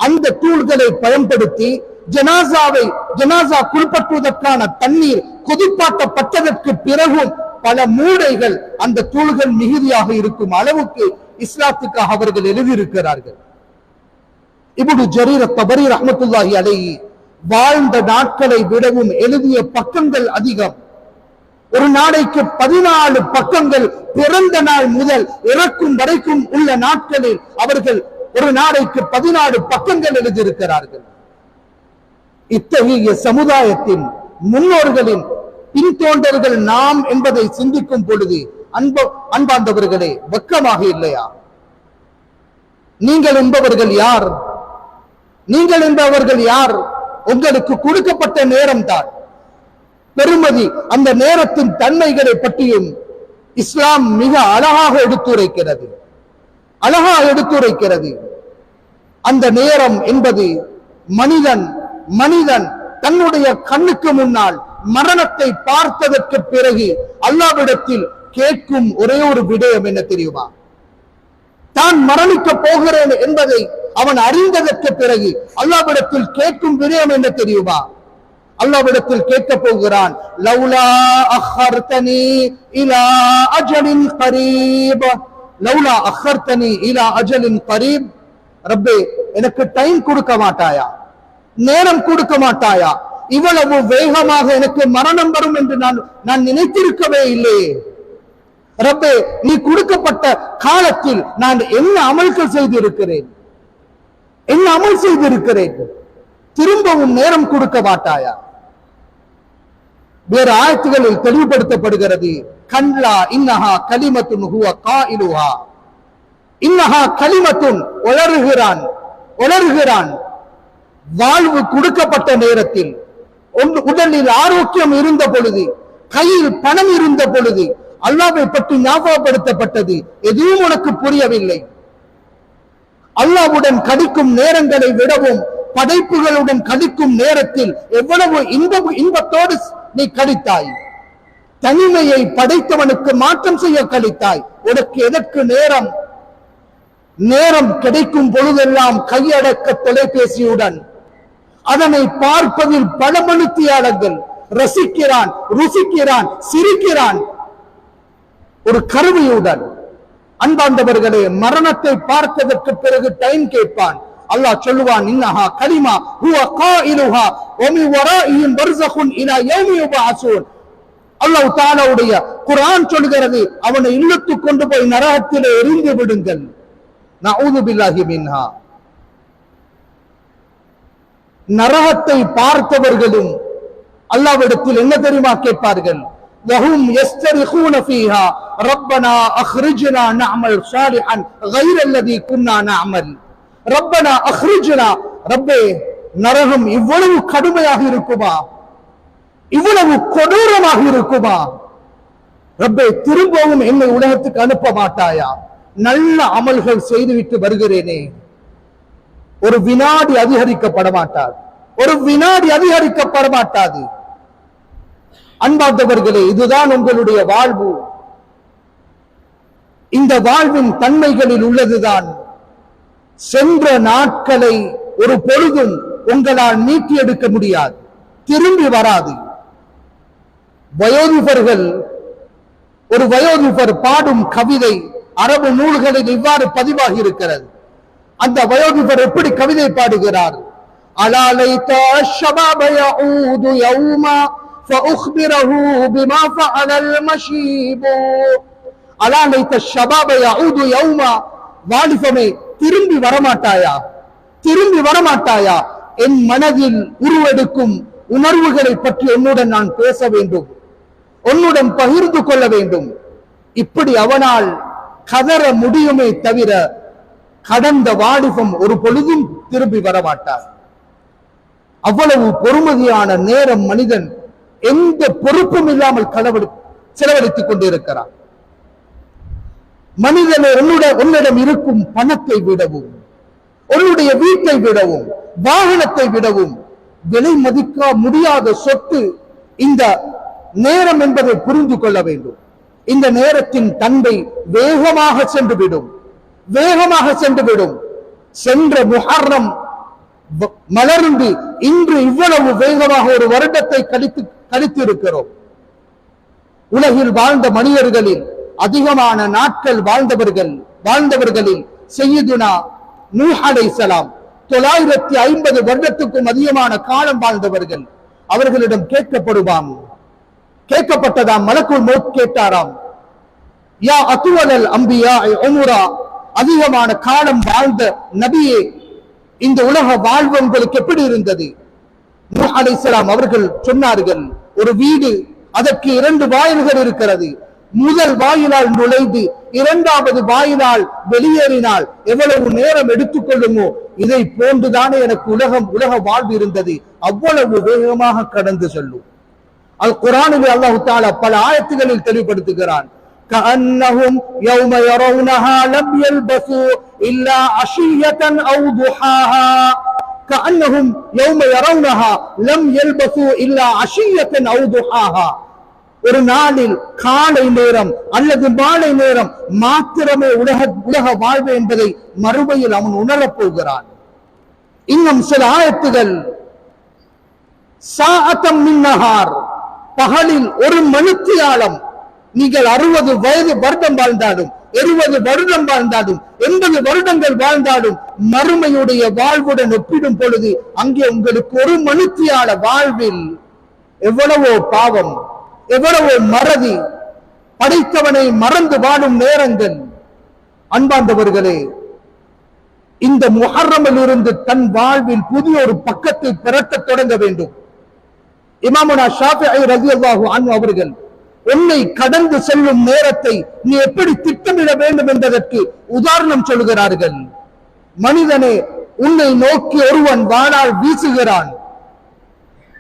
அந்த தூள்களை பயன்படுத்தி ஜனாசா குளிப்பாட்டுவதற்கான தண்ணீர் கொதிப்பாட்டப்பட்டதற்கு பிறகும் பல மூடைகள் அந்த தூள்கள் மிகுதியாக இருக்கும் அளவுக்கு இஸ்லாத்துக்காக அவர்கள் எழுதியிருக்கிறார்கள். இப்னு ஜரீர் தபரி ரஹ்மத்துல்லாஹி அலைஹி வாழ்ந்த நாட்களை விடவும் எழுதிய பக்கங்கள் அதிகம். ஒரு நாளைக்கு 14 பக்கங்கள், பிறந்த நாள் முதல் இறக்கும் வரைக்கும் உள்ள நாட்களில் அவர்கள் ஒரு நாளைக்கு 14 பக்கங்கள் எழுதியிருக்கிறார்கள். இத்தகைய சமுதாயத்தின் முன்னோர்களின் பின்தோன்றர்கள் நாம் என்பதை சிந்திக்கும் பொழுது அன்பார்ந்தவர்களே, வெட்கமாக இல்லையா? நீங்கள் என்பவர்கள் யார்? நீங்கள் என்பவர்கள் யார்? உங்களுக்கு கொடுக்கப்பட்ட நேரம் தான் பெருமதி. அந்த நேரத்தின் தன்மைகளை பற்றியும் இஸ்லாம் மிக அழகாக எடுத்துரைக்கிறது. அந்த நேரம் என்பது மனிதன் தன்னுடைய கண்ணுக்கு முன்னால் மரணத்தை பார்த்ததற்கு பிறகு அல்லாஹ்விடத்தில் கேட்கும் ஒரே ஒரு விடயம் என்ன தெரியுமா? தான் மரணிக்க போகிறேன் என்பதை அவன் அறிந்ததற்கு பிறகு அல்லாஹ்விடத்தில் கேட்கும் விடயம் என்ன தெரியுமா? அல்லாஹ்விடத்தில் கேட்க போகிறான், லௌலா அஹர்தனி இலா அஜலின் கரீப், லௌலா அஹர்தனி இலா அஜலின் கரீப், ரப்பே எனக்கு டைம் கொடுக்க மாட்டாயா, நேரம் கொடுக்க மாட்டாயா? இவ்வளவு வேகமாக எனக்கு மரணம் வரும் என்று நான் நினைத்திருக்கவே இல்லையே. ரப்பே, நீ கொடுக்கப்பட்ட காலத்தில் நான் என்ன அமல்கள் செய்திருக்கிறேன், திரும்பவும் நேரம் கொடுக்க மாட்டாயா? வேறு ஆயத்துகளில் தெளிவுபடுத்தப்படுகிறது, கல்லா இன்னஹா கலிமத்துன் ஹுவ காயிலுஹா, இன்னஹா கலிமத்துன், உளறுகிறான். வாழ்வு கொடுக்கப்பட்ட நேரத்தில், உடலில் ஆரோக்கியம் இருந்த பொழுது, கையில் பணம் இருந்த பொழுது அல்லாஹ்வை பற்றி ஞாபகப்படுத்தப்பட்டது, எதுவும் உனக்கு புரியவில்லை. அல்லாஹ்வுடன் கழிக்கும் நேரங்களை விடவும் படைப்புகளுடன் கழிக்கும் நேரத்தில் எவ்வளவு இன்பத்தோடு நீ கழித்தாய். தனிமையை படைத்தவனுக்கு மாற்றம் செய்ய கழித்தாய். உனக்கு எதற்கு நேரம் கிடைக்கும் பொழுதெல்லாம் கையடக்க தொலைபேசியுடன் அதனை பார்ப்பதில் பல மணித்தியாளர்கள் ரசிக்கிறான், ருசிக்கிறான், சிரிக்கிறான், ஒரு கருவியுடன். அன்பார்ந்தவர்களே, மரணத்தை பார்த்ததற்கு பிறகு டைம் கேட்பான். அல்லாஹ் சொல்லுவான், இன்னஹா கலிமா ஹுவ காயிலுஹா வ மின் வராஇஹிம் பர்ஸகுன் இலா யௌமி யுபஅஸூன். அல்லாஹ் தஆலாவுடைய குர்ஆன் சொல்கிறது, அவனை இழுத்து கொண்டு போய் நரகத்திலே எறிந்து விடுங்கள். நஊது பில்லாஹி மின்ஹா. நரகத்தை பார்த்தவர்களும் அல்லாஹ்விடத்தில் என்ன தெரியுமா கேட்பார்கள்? وهم يسترخون فيها ربنا اخرجنا نعمل صالحا غير الذي كنا نعمل ربنا اخرجنا ரப்பே, நரகம் இவ்வளவு கடுமையாக இருக்குமா? இவ்வளவு கொடூரமாக இருக்குமா? ரப்பே, திரும்பவும் என்னை உலகத்துக்கு அனுப்ப மாட்டாயா? நல்ல அமல்கள் செய்துவிட்டு வருகிறேனே. ஒரு வினாடி அதிகரிக்கப்பட மாட்டார், ஒரு வினாடி அதிகரிக்கப்பட மாட்டாது. அன்பார்ந்தவர்களே, இதுதான் உங்களுடைய வாழ்வு. இந்த வாழ்வின் தன்மைகளில் உள்ளதுதான் சென்ற நாட்களை ஒரு பொழுதும் உங்களால் நீட்டி எடுக்க முடியாது, திரும்பி வராது. வயோதிபர்கள், ஒரு வயோதிபர் பாடும் கவிதை அரபு நூல்களில் இவ்வாறு பதிவாகி இருக்கிறது. அந்த வயோதிபர் எப்படி கவிதை பாடுகிறார்? அலாலைத ஷபாப யஊது யௌமா ஃபஉக்பிரஹு பிமா ஃபஅலல் மஷீபு. அலாலைத ஷபாப யஊது யௌமா, வாலிபமே திரும்பி வரமாட்டாயா? திரும்பி வரமாட்டாயா? என் மனதில் உருவெடுக்கும் உணர்வுகளை பற்றி உன்னுடன் நான் பேச வேண்டும், உன்னுடன் பகிர்ந்து கொள்ள வேண்டும். இப்படி அவனால் கதற முடியுமே தவிர கடந்த வாலிபம் ஒரு பொழுதும் திரும்பி வரமாட்டார். அவ்வளவு பொறுமதியான நேரம் மனிதன் எந்த பொறுப்பும் இல்லாமல் செலவழித்துக் கொண்டிருக்கிறார். மனிதனை உன்னிடம் இருக்கும் பணத்தை விடவும், உன்னுடைய வீட்டை விடவும், வாகனத்தை விடவும் விலை மதிக்க முடியாத சொத்து இந்த நேரம் என்பதை புரிந்து கொள்ள வேண்டும். இந்த நேரத்தின் தன்மை வேகமாக சென்றுவிடும், வேகமாக சென்றுவிடும். சென்ற முஹர்ரம் மலர்ந்து இன்று இவ்வளவு வேகமாக ஒரு வருடத்தை கழித்து இருக்கிறோம். உலகில் வாழ்ந்த மனிதர்களில் அதிகமான நாட்கள் வாழ்ந்தவர்களில் சையதுனா நூஹ் அலைஹிஸ்ஸலாம் 950 வருடத்துக்கும் அதிகமான காலம் வாழ்ந்தவர்கள். அவர்களிடம் கேட்கப்பட்டதாம், மலக்குல் மௌத் கேட்டாராம், யா அத்துவலல் அம்பியா உம்ரா, அதிகமான காலம் வாழ்ந்த நபியே, இந்த உலக வாழ்வு உங்களுக்கு எப்படி இருந்தது? நூஹ் அலைஹிஸ்ஸலாம் அவர்கள் சொன்னார்கள், ஒரு வீடு, அதற்கு 2 வாயில்கள் இருக்கிறது. முதல் வாயிலால் நுழைந்து இரண்டாவது வாயிலால் வெளியேறினால் எவ்வளவு நேரம் எடுத்துக்கொள்ளுமோ, இதை போன்றுதானே எனக்கு உலக வாழ்வு இருந்தது. அவ்வளவு வேகமாக கடந்து செல்லும். அல் குர்ஆனில் அல்லாஹ் தஆலா பல ஆயத்துகளில் தெளிவுபடுத்துகிறான். كأنهم يوم يرونها لم يلبثوا إلا عشية أو ضحاها كأنهم يوم يرونها لم يلبثوا إلا عشية أو ضحاها. ஒரு நாளில் காலை நேரம் அல்லது மாலை நேரம் மாத்திரமே உலக வாழ்வு என்பதை மறுமையில் அவன் உணரப் போகிறான். இன்னும் சில ஆயத்துகள், சாஅத்தம் மின் நஹார், பகலில் ஒரு மணித்தியாலம். நீங்கள் 60 வருடம் வாழ்ந்தாலும் 70 வருடம் வாழ்ந்தாலும் 80 வருடங்கள் வாழ்ந்தாலும் மறுமையுடைய வாழ்வுடன் ஒப்பிடும் பொழுது அங்கே உங்களுக்கு ஒரு மணித்தியால வாழ்வில் எவ்வளவோ பாவம், எவ்வளவோ மறதி, படைத்தவனை மறந்து வாழும் நேரங்கள். அன்பார்ந்தவர்களே, இந்த முஹர்ரமில் இருந்து தன் வாழ்வில் புதிய ஒரு பக்கத்தை பெறத்த தொடங்க வேண்டும். இமாமுனா ஷாஃபிஈ ரலியல்லாஹு அன்ஹு அவர்கள் உன்னை கடந்து செல்லும் நேரத்தை நீ எப்படி திட்டமிட வேண்டும் என்பதற்கு உதாரணம் சொல்கிறார்கள். மனிதனே, உன்னை நோக்கி ஒருவன் வாளால் வீசுகிறான்.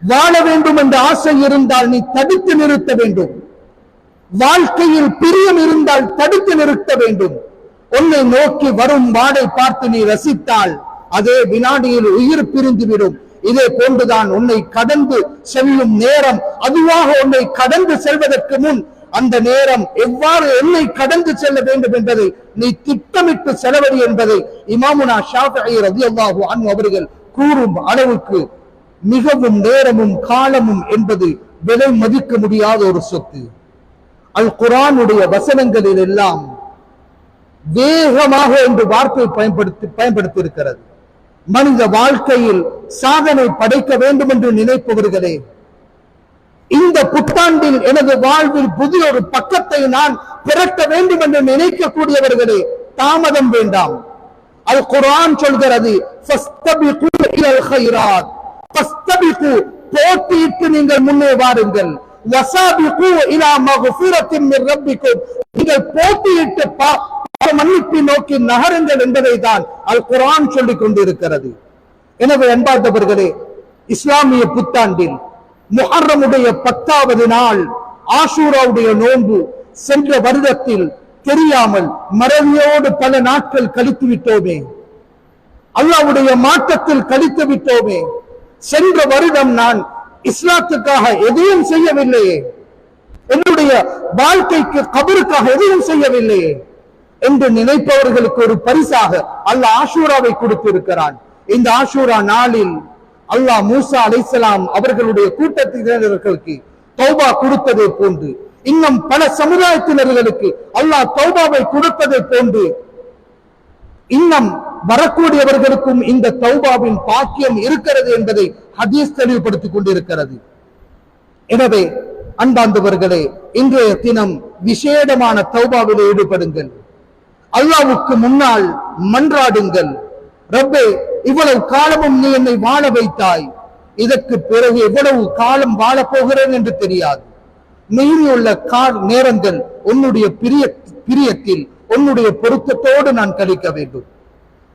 வாழ வேண்டும் என்ற ஆசை இருந்தால் நீ தடுத்து நிறுத்த வேண்டும். வாழ்க்கையில் பிரியம் இருந்தால் தடுத்து நிறுத்த வேண்டும். உன்னை நோக்கி வரும் வாடை பார்த்து நீ ரசித்தால் அதே வினாடியில் உயிர் பிரிந்துவிடும். இதே போன்றுதான் உன்னை கடந்து செல்லும் நேரம். அதுவாக உன்னை கடந்து செல்வதற்கு முன் அந்த நேரம் எவ்வாறு என்னை கடந்து செல்ல வேண்டும் என்பதை நீ திட்டமிட்டு செலவழி என்பதை இமாமுனா ஷாஃபிஈ ரலியல்லாஹு அன்ஹு அவர்கள் கூறும் அளவுக்கு மிகவும் நேரமும் காலமும் என்பது விலை மதிக்க முடியாத ஒரு சொத்து. அல் குர்ஆனுடைய வசனங்களில் எல்லாம் வேகமாக என்று வார்த்தை பயன்படுத்தி இருக்கிறது. மனித வாழ்க்கையில் சாதனை படைக்க வேண்டும் என்று நினைப்பவர்களே, இந்த புத்தாண்டில் எனது வாழ்வில் புதிய ஒரு பக்கத்தை நான் திரட்ட வேண்டும் என்று நினைக்கக்கூடியவர்களே, தாமதம் வேண்டாம். அல் குர்ஆன் சொல்கிறது, ஃபஸ்தபிகு இலல் கைராத், போட்டியிட்டு நீங்கள் முன்னே வாருங்கள். நீங்கள் போட்டியிட்டு மன்னிப்பை நோக்கி நகருங்கள் என்பதை தான் அல் குர்ஆன் சொல்லிக் கொண்டிருக்கிறது. எனவே அன்பார்ந்தவர்களே, இஸ்லாமிய புத்தாண்டில் முஹர்ரமுடைய 10வது நாள் ஆஷூராவுடைய நோன்பு சென்ற வருடத்தில் தெரியாமல் மறதியோடு பல நாட்கள் கழித்து விட்டோமே, அல்லாஹ்வுடைய மாற்றத்தில் கழித்து விட்டோமே. சென்ற வருடம் நான் இஸ்லாத்துக்காக எதையும் செய்யவில்லையே, என்னுடைய வாழ்க்கைக்கு கபருக்காக எதையும் செய்யவில்லையே என்று நினைப்பவர்களுக்கு ஒரு பரிசாக அல்லாஹ் ஆஷூராவை கொடுத்திருக்கிறான். இந்த ஆஷூரா நாளில் அல்லாஹ் மூசா அலைஹிஸ்ஸலாம் அவர்களுடைய கூட்டத்தினர்களுக்கு தௌபா கொடுத்ததை போன்று, இன்னும் பல சமுதாயத்தினர்களுக்கு அல்லாஹ் தௌபாவை கொடுத்ததை போன்று, இன்னும் வரக்கூடியவர்களுக்கும் இந்த தௌபாவின் பாக்கியம் இருக்கிறது என்பதை ஹதீஸ் தெளிவுபடுத்திக் கொண்டிருக்கிறது. எனவே அன்பார்ந்தவர்களே, இன்றைய தினம் விசேடமான தௌபாவில் ஈடுபடுங்கள். அல்லாஹ்வுக்கு முன்னால் மன்றாடுங்கள். ரப்பே, இவ்வளவு காலமும் நீ என்னை வாழ வைத்தாய், இதற்கு பிறகு எவ்வளவு காலம் வாழப் போகிறேன் என்று தெரியாது. மீறியுள்ள நேரங்கள் உன்னுடைய பிரியத்தில் உன்னுடைய பொருத்தத்தோடு நான் கழிக்க வேண்டும்.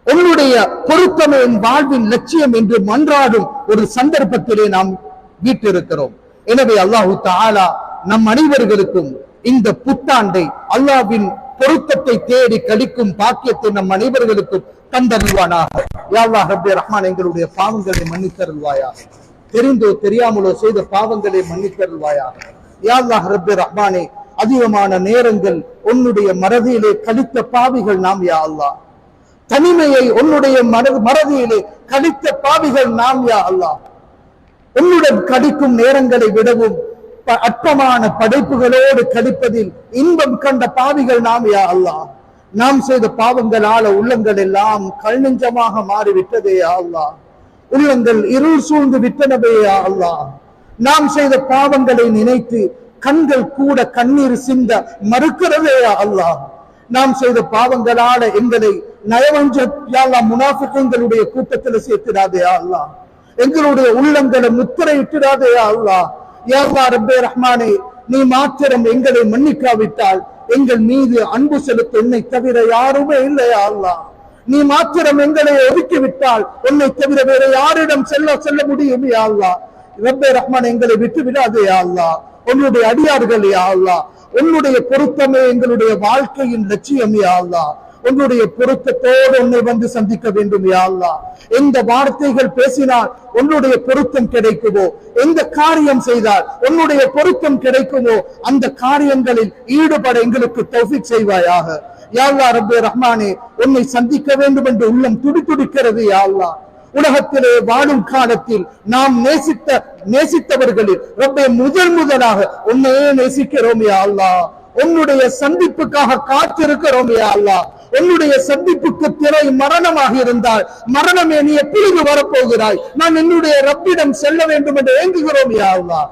உன்னுடைய பொருத்தமே என் வாழ்வின் லட்சியம் என்று மன்றாடும் ஒரு சந்தர்ப்பத்திலே நாம் வீட்டிருக்கிறோம். எனவே அல்லாஹு தஆலா நம் அனைவர்களுக்கும் இந்த புத்தாண்டை அல்லாஹ்வின் பொருத்தத்தை தேடி கழிக்கும் பாக்கியத்தை நம் அனைவர்களுக்கும் தந்தருள்வானாக. யா அல்லாஹ் ரப்பே ரஹ்மான், எங்களுடைய பாவங்களை மன்னித்தருள்வாயாக. தெரிந்தோ தெரியாமலோ செய்த பாவங்களை மன்னித்தருள்வாயாக. யா அல்லாஹ் ரப்பே ரஹ்மானே, அதிகமான நேரங்கள் உன்னுடைய மறதியிலே கழித்த பாவிகள் நாம். யா அல்லாஹ், தனிமையை உன்னுடைய மறதியிலே கழித்த பாவிகள் நாம். யா அல்லாஹ், உன்னுடன் கழிக்கும் நேரங்களை விடவும் அற்பமான படைப்புகளோடு கழிப்பதில் இன்பம் கண்ட பாவிகள் நாம். யா அல்லாஹ், நாம் செய்த பாவங்களால உள்ளங்கள் எல்லாம் கல் நெஞ்சமாக மாறிவிட்டதே. யா அல்லாஹ், உள்ளங்கள் இருள் சூழ்ந்து விட்டனவே. யா அல்லாஹ், நாம் செய்த பாவங்களை நினைத்து கண்கள் கூட கண்ணீர் சிந்த மறுக்கிறதே. யா அல்லாஹ், நாம் செய்த பாவங்களால எங்களை நயவஞ்ச முனாஃபிக்குகளுடைய கூட்டத்தில் சேர்த்திடாதே. யா அல்லாஹ், எங்களுடைய உள்ளங்களை முத்திரையிட்டிடாதே. யா அல்லாஹ், யா அல்லாஹ் ரப்பே ரஹ்மானே, நீ மாத்திரம் எங்களை மன்னிக்காவிட்டால் எங்கள் மீது அன்பு செலுத்த உன்னை தவிர யாருமே இல்லையா அல்லாஹ். நீ மாத்திரம் எங்களை ஒதுக்கிவிட்டால் உன்னை தவிர வேற யாரிடம் செல்ல முடியும். யா அல்லாஹ் ரப்பே ரஹ்மான், எங்களை விட்டு விடாதே. யா அல்லாஹ், உன்னுடைய அடியார்கள். யா அல்லாஹ், உன்னுடைய பொருத்தமே எங்களுடைய வாழ்க்கையின் லட்சியம். யா அல்லாஹ், உன்னுடைய பொருத்தத்தோடு உன்னை வந்து சந்திக்க வேண்டும். யா அல்லாஹ், எந்த வார்த்தைகள் பேசினால் உன்னுடைய பொருத்தம் கிடைக்குமோ, எந்த காரியம் செய்தால் உன்னுடைய பொருத்தம் கிடைக்குமோ, அந்த காரியங்களில் ஈடுபட எங்களுக்கு தௌஃபீக் செய்வாயாக. யா அல்லாஹ் ரப்பே ரஹ்மானே, உன்னை சந்திக்க வேண்டும் என்று உள்ளம் துடிக்கிறது. யா அல்லாஹ், உலகத்திலே வாழும் காலத்தில் நாம் நேசித்தவர்களில் ரப்பே முதலாக உன்னையே நேசிக்கிறோம். யா அல்லாஹ், உன்னுடைய சந்திப்புக்காக காத்திருக்கிறோம். யா அல்லாஹ், உன்னுடைய சந்திப்புக்கு திரை மரணமாக இருந்தால் மரணமே நீ எப்பொழுது வரப்போகிறாய், நான் என்னுடைய ரப்பிடம் செல்ல வேண்டும் என்று ஏங்குகிறோம். யா அல்லாஹ்,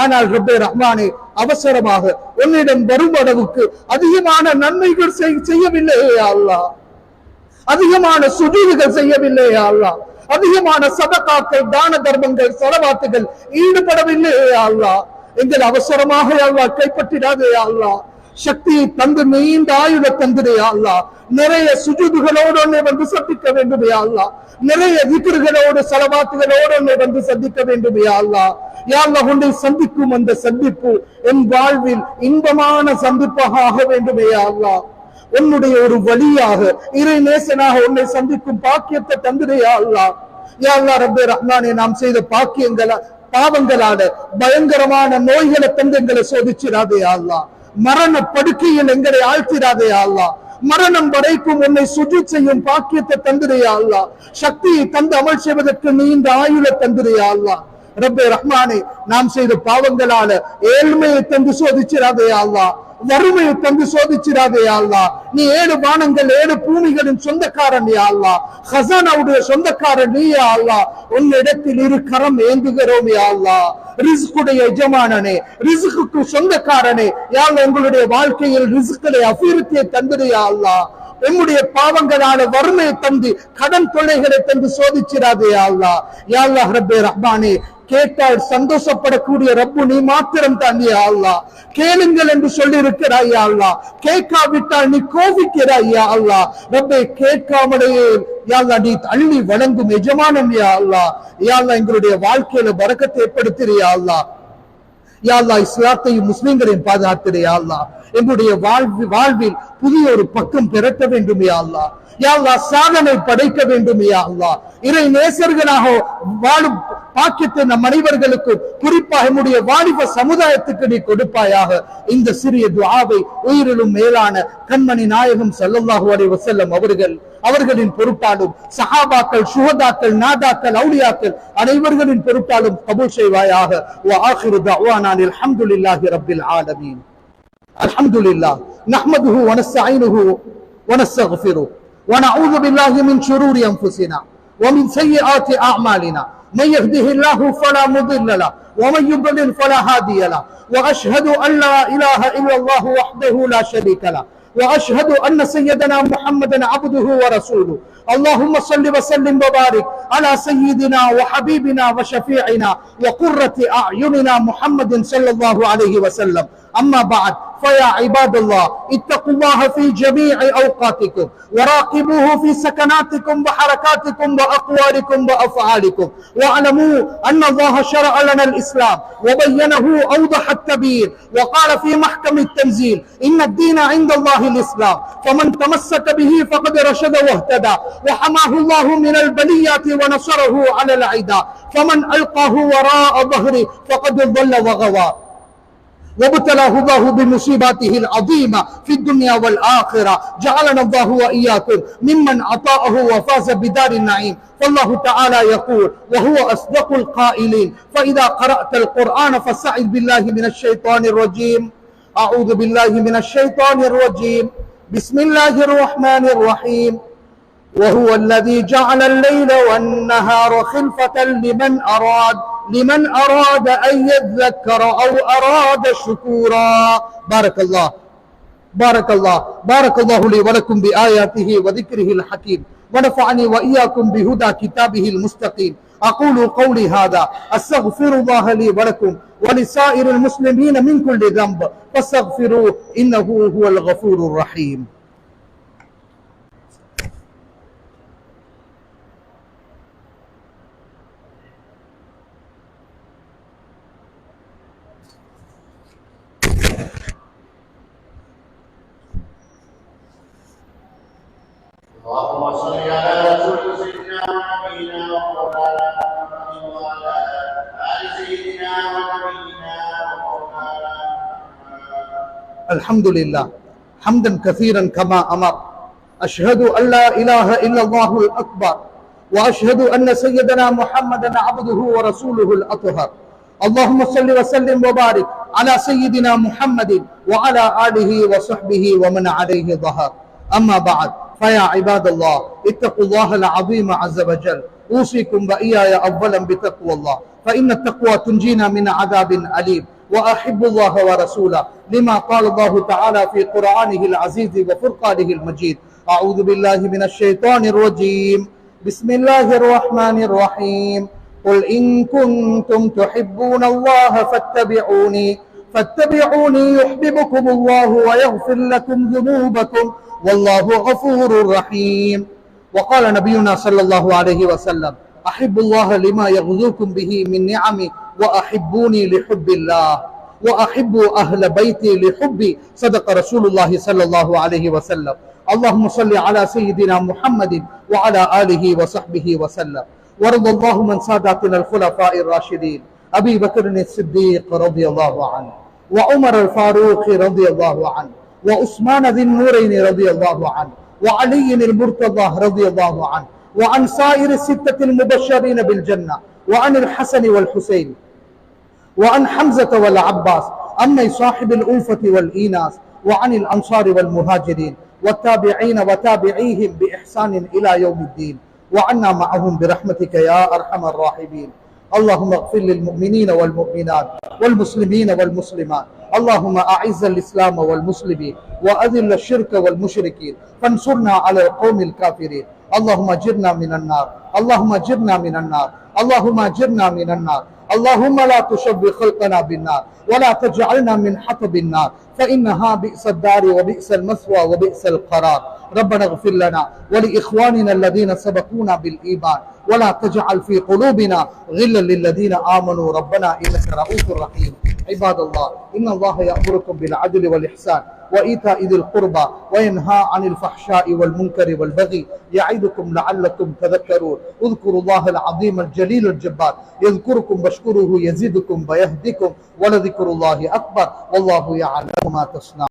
ஆனால் ரப்பே ரஹ்மானே, அவசரமாக உன்னிடம் வரும் அளவுக்கு அதிகமான நன்மைகள் செய்யவில்லை. யா அல்லாஹ், அதிகமான சுஜூதுகள் செய்யவில்லை. யா அல்லாஹ், அதிகமான சதகாக்கள், தான தர்மங்கள், ஸலவாத்துகள் ஈடுபடவில்லை. யா அல்லாஹ், எங்கள் அவசரமாக யா அல்லாஹ் கைப்பற்றிடாதே. யா அல்லாஹ், சக்தியை தந்து நீண்ட ஆயுள தந்திரே. யா அல்லாஹ், நிறைய சுஜூதுகளோடு உன்னை வந்து சந்திக்க வேண்டும். யா அல்லாஹ், நிறைய திக்ருகளோடு ஸலவாத்துகளோடு உன்னை வந்து சந்திக்க வேண்டும். யா அல்லாஹ், யா அல்லாஹ், உன்னை சந்திக்கும் அந்த சந்திப்பு என் வாழ்வில் இன்பமான சந்திப்பாக ஆக வேண்டும். யா அல்லாஹ், உன்னுடைய ஒரு வழியாக இறை நேசனாக உன்னை சந்திக்கும் பாக்கியத்தை தந்திரே. யா அல்லாஹ், யா அல்லாஹ் ரப்பே ரஹ்மானே, நாம் செய்த பாவங்களால பயங்கரமான நோய்களை தந்து எங்களை சோதிச்சிடாதே. யா அல்லாஹ், மரண படுக்கையில் எங்களை ஆழ்த்திடாதே. யா அல்லாஹ், மரணம் வரைக்கும் உன்னை சுஜூத் செய்யும் பாக்கியத்தை தந்திரே. யா அல்லாஹ், சக்தியை தந்து அமல் செய்வதற்கு நீண்ட ஆயுள தந்திரே. யா அல்லாஹ் ரப்பே ரஹ்மானே, நாம் செய்த பாவங்களால ஏழ்மையை தந்து சோதிச்சிடாதே. யா அல்லாஹ், வறுமையை தந்து சோதிச்சிடாதே. யா அல்லாஹ், நீ 7 வானங்கள் 7 பூமிகளின் சொந்தக்காரன். யா அல்லாஹ், ஹஸானாவுடைய சொந்தக்காரன் நீ. யா அல்லாஹ், உன்னிடத்தில் இரு கரம் ஏந்துகிறோம். யா அல்லாஹ், ரிஸ்குடைய எஜமானனே, ரிஸ்குக்கு சொந்தக்காரனே. யா அல்லாஹ், உங்களுடைய வாழ்க்கையில் ரிஸ்களை அபிவிருத்தியை தந்திரு. யா அல்லாஹ், எம்முடைய பாவங்களால வறுமையை தந்து கடன் தொல்லைகளை தந்து சோதிச்சிடாதே யா அல்லாஹ். யா அல்லாஹ் ரப்பே ரஹ்மானே, கேட்டால் சந்தோஷப்படக்கூடிய ரப்பு நீ மாத்திரம் தான் யா அல்லாஹ். கேளுங்கள் என்று சொல்லி இருக்கிறாய் யா அல்லாஹ். கேட்காவிட்டால் நீ கோபிக்கிறாய் யா அல்லாஹ். ரப்பே, கேட்காமலேயே யா அல்லாஹ் நீ அள்ளி வழங்கும் எஜமானன் யா அல்லாஹ். யா அல்லாஹ் எங்களுடைய வாழ்க்கையில பரக்கத்தை ஏற்படுத்திரு யா அல்லாஹ். யா அல்லாஹ் இஸ்லாத்தையும் முஸ்லிம்களையும் பாதுகாத்திரு யா அல்லாஹ். எங்களுடைய வாழ்வில் புதிய ஒரு பக்கம் பெறட்ட வேண்டும் யா அல்லாஹ். யா அல்லாஹ் சாதனை படைக்க வேண்டும் யா அல்லாஹ். இறை நேசர்களாக வாழும் பாக்கியத்தை நம் அனைவர்களுக்கும், குறிப்பாக நம்முடைய வாலிப சமுதாயத்துக்கு நீ கொடுப்பாயாக. இந்த சிறிய துஆவை உயிரிலும் மேலான கண்மணி நாயகம் ஸல்லல்லாஹு அலைஹி வஸல்லம் அவர்களின் பொருட்டாலும், சஹாபாக்கள், சுஹதாக்கள், நாதாக்கள், அவுலியாக்கள் அனைவர்களின் பொருட்டாலும் கபூல் செய்வாயாக. வ ஆகிரு தஅவானா அல்ஹம்துலில்லாஹி ரப்பில் ஆலமீன். அல்ஹம்துலில்லாஹ் நஹ்மதுஹு வ நஸ்தஈனுஹு வ நஸ்தக்ஃபிருஹு வ நஊது பில்லாஹி மின் ஷுரூரி அன்ஃபுஸினா வ மின் ஸய்யிஆத்தி அஅமாலினா. من يهده الله فلا مضل له ومن يضلل فلا هادي له واشهد ان لا اله الا الله وحده لا شريك له واشهد ان سيدنا محمدا عبده ورسوله. اللهم صل وسلم وبارك على سيدنا وحبيبنا وشفيعنا وقرة اعيننا محمد صلى الله عليه وسلم. اما بعد، فيا عباد الله، اتقوا الله في جميع اوقاتكم وراقبوه في سكناتكم وحركاتكم واقوالكم وافعالكم، واعلموا ان الله شرع لنا الاسلام وبينه اوضح التبيين، وقال في محكم التنزيل: ان الدين عند الله الاسلام، فمن تمسك به فقد رشد واهتدى، وحماه الله من البليات ونصره على العداء، فمن القاه وراء ظهره فقد ضل وغوى، وابتلاه الله بمصيباته العظيمة في الدنيا والآخرة. جعلنا الله وإياكم ممن أطاعه وفاز بدار النعيم. فالله تعالى يقول وهو أصدق القائلين: فإذا قرأت القرآن فاستعذ بالله من الشيطان الرجيم. أعوذ بالله من الشيطان الرجيم. بسم الله الرحمن الرحيم. وهو الذي جعل الليل والنهار خلفة لمن أراد أن يذكر أو أراد شكورا. بارك الله لي ولكم بآياته وذكره الحكيم، ونفعني وإياكم بهدى كتابه المستقيم. أقول قولي هذا، أستغفر الله لي ولكم ولسائر المسلمين من كل ذنب فاستغفروه إنه هو الغفور الرحيم. اللهم صل على رسول سيدنا ونبينا ومولانا محمد وعلى ال سيدنا ونبينا ومولانا محمد. الحمد لله حمدا كثيرا كما أمر. أشهد أن لا إله إلا الله الأكبر، وأشهد أن سيدنا محمدا عبده ورسوله الأطهر. اللهم صل وسلم وبارك على سيدنا محمد وعلى آله وصحبه ومن عليه ظهر. أما بعد، فيا عباد الله، اتقوا الله العظيم عز وجل. أوصيكم وإياي أولا بتقوى الله، فإن التقوى تنجينا من عذاب أليم. وأحب الله ورسوله لما قال الله تعالى في قرآنه العزيز وفرقانه المجيد. أعوذ بالله من الشيطان الرجيم. بسم الله الرحمن الرحيم. قل إن كنتم تحبون الله فاتبعوني يحببكم الله ويغفر لكم ذنوبكم والله غفور رحيم. وقال نبينا صلى الله عليه وسلم: أحب الله لما يغذوكم به من نعمه، وأحبوني لحب الله، وأحبوا أهل بيتي لحبي. صدق رسول الله صلى الله عليه وسلم. اللهم صل على سيدنا محمد وعلى آله وصحبه وسلم. ورضى الله من ساداتنا الخلفاء الراشدين أبي بكر الصديق رضي الله عنه، وعمر الفاروق رضي الله عنه، وعثمان ذي النورين رضي الله عنه، وعلي المرتضى رضي الله عنه، وعن سائر الستة المبشرين بالجنة، وعن الحسن والحسين، وعن حمزة والعباس، عن صاحب الألفة والإيناس، وعن الأنصار والمهاجرين والتابعين وتابعيهم بإحسان إلى يوم الدين، وعنا معهم برحمتك يا أرحم الراحمين. اللهم اغفر للمؤمنين والمؤمنات والمسلمين والمسلمات. اللهم أعز الإسلام والمسلمين وأذل الشرك والمشركين فانصرنا على القوم الكافرين. اللهم اجرنا من النار، اللهم اجرنا من النار، اللهم اجرنا من النار. اللهم لا تشبه خلقنا بالنار ولا تجعلنا من حطب النار فإنها بئس الدار وبئس المثوى وبئس القرار. ربنا اغفر لنا ولإخواننا الذين سبقونا بالإيمان ولا تجعل في قلوبنا غلا للذين آمنوا ربنا إنك رؤوف رحيم. عباد الله، إن الله يأمركم بالعدل والإحسان وإيتاء ذي القربى وينهى عن الفحشاء والمنكر والبغي يعظكم لعلكم تذكرون. اذكروا الله العظيم الجليل الجبار يذكركم واشكروه يزدكم ويهدكم ولذكر الله أكبر والله يعلم ما تصنعون.